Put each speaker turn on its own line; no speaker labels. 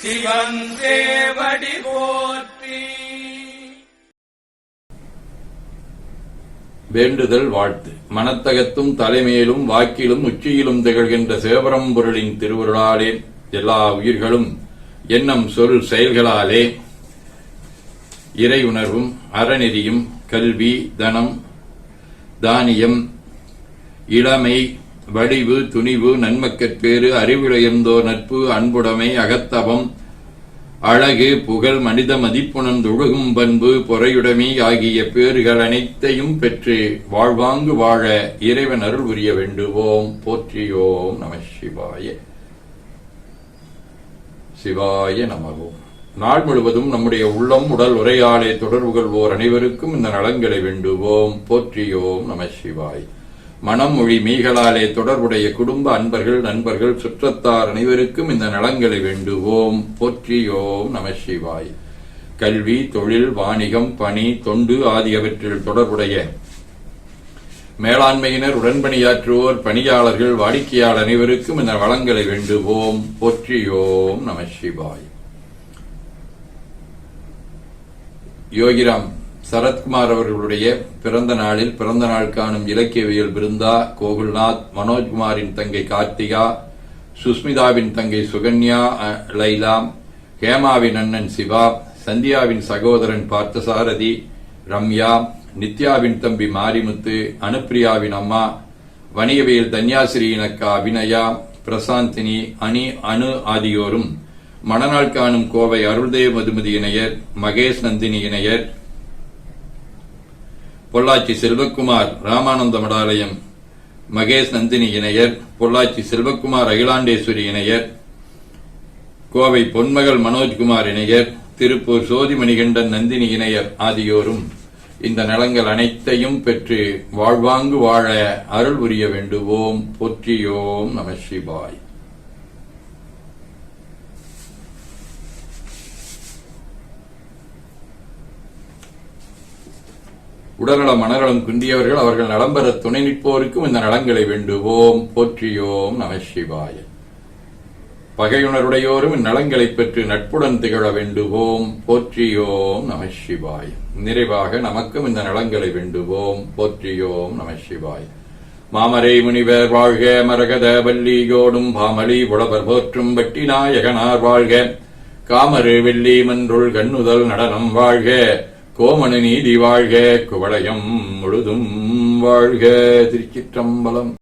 சிவன் சேவடி போற்றி.
வேண்டுதல் வாழ்த்து. மனத்தகத்தும் தலைமையிலும் வாக்கிலும் உச்சியிலும் திகழ்கின்ற சிவபரம்பொருளின் திருவருளாலே எல்லா உயிர்களும் எண்ணம் சொல் செயல்களாலே இறை உணர்வும் அறநெறியும் கல்வி தனம் தானியம் இளமை வடிவு துணிவு நன்மக்கட்பேறு அறிவுடையந்தோர் நட்பு அன்புடைமை அகத்தவம் அழகு புகழ் மனித மதிப்புணர்ந்தொழுகும் பண்பு பொறையுடைமை ஆகிய பேறுகள் அனைத்தையும் பெற்று வாழ்வாங்கு வாழ இறைவன் அருள் புரிய வேண்டுவோம். போற்றியோம் நம சிவாய. சிவாய நமவோம். நாள் முழுவதும் நம்முடைய உள்ளம் உடல் உரையாடே தொடர்பு கொள்வோர் அனைவருக்கும் இந்த நலன்களை வேண்டுவோம். போற்றியோம் நம சிவாய். மனம் மொழி மெய்களாலே தொடர்புடைய குடும்ப அன்பர்கள் நண்பர்கள் சுற்றத்தார் அனைவருக்கும் இந்த நலன்களை வேண்டுவோம். போற்றியோம் நம சிவாய். கல்வி தொழில் வாணிகம் பணி தொண்டு ஆகியவற்றில் தொடர்புடைய மேலாண்மையினர் உடன்பணியாற்றுவோர் பணியாளர்கள் வாடிக்கையாளர் அனைவருக்கும் இந்த வளங்களை வேண்டுவோம். போற்றியோம் நம சிவாய். யோகிராம் சரத்குமார் அவர்களுடைய பிறந்த நாளில் பிறந்த நாள் காணும் இலக்கியவியல் பிருந்தா கோகுல்நாத், மனோஜ்குமாரின் தங்கை கார்த்திகா, சுஸ்மிதாவின் தங்கை சுகன்யா லைலா, ஹேமாவின் அண்ணன் சிவா, சந்தியாவின் சகோதரன் பார்த்தசாரதி, ரம்யா, நித்யாவின் தம்பி மாரிமுத்து, அனுப்பிரியாவின் அம்மா, வணிகவியல் தன்யாசிரியின் அக்கா அபிநயா, பிரசாந்தினி, அனு ஆகியோரும் மணநாள் காணும் கோவை அருள்தேவ் மதுமதி இணையர், மகேஷ் நந்தினி இணையர், பொள்ளாச்சி செல்வக்குமார் ராமானந்த மடாலயம் மகேஷ் நந்தினி இணையர், பொள்ளாச்சி செல்வக்குமார் அகிலாண்டேஸ்வரி இணையர், கோவை பொன்மகள் மனோஜ்குமார் இணையர், திருப்பூர் சோதி மணிகண்டன் நந்தினி இணையர் ஆகியோரும் இந்த நலங்கள் அனைத்தையும் பெற்று வாழ்வாங்கு வாழ அருள் புரிய வேண்டுவோம். போற்றியோம் நம சிவாய். உடல்நலம் மனநலம் குன்றியவர்கள் அவர்கள் நலம் பெற துணை நிற்போருக்கும் இந்த நலங்களை வேண்டுவோம். போற்றியோம் நம சிவாய. பகையுணருடையோரும் இந்நலங்களை பெற்று நட்புடன் திகழ வேண்டுவோம். போற்றியோம் நம சிவாய. நிறைவாக நமக்கும் இந்த நலங்களை வேண்டுவோம். போற்றியோம் நம சிவாய. மாமரை முனிவர் வாழ்க, மரகத வல்லியோடும் பாமலி புலவர் போற்றும் பட்டி நாயகனார் வாழ்க, காமரு வெள்ளி மன்றுள் கண்ணுதல் நடனம் வாழ்க, கோமண நீதி வாழ்க, குவளையம் முழுதும் வாழ்க. திருச்சிற்றம்பலம்.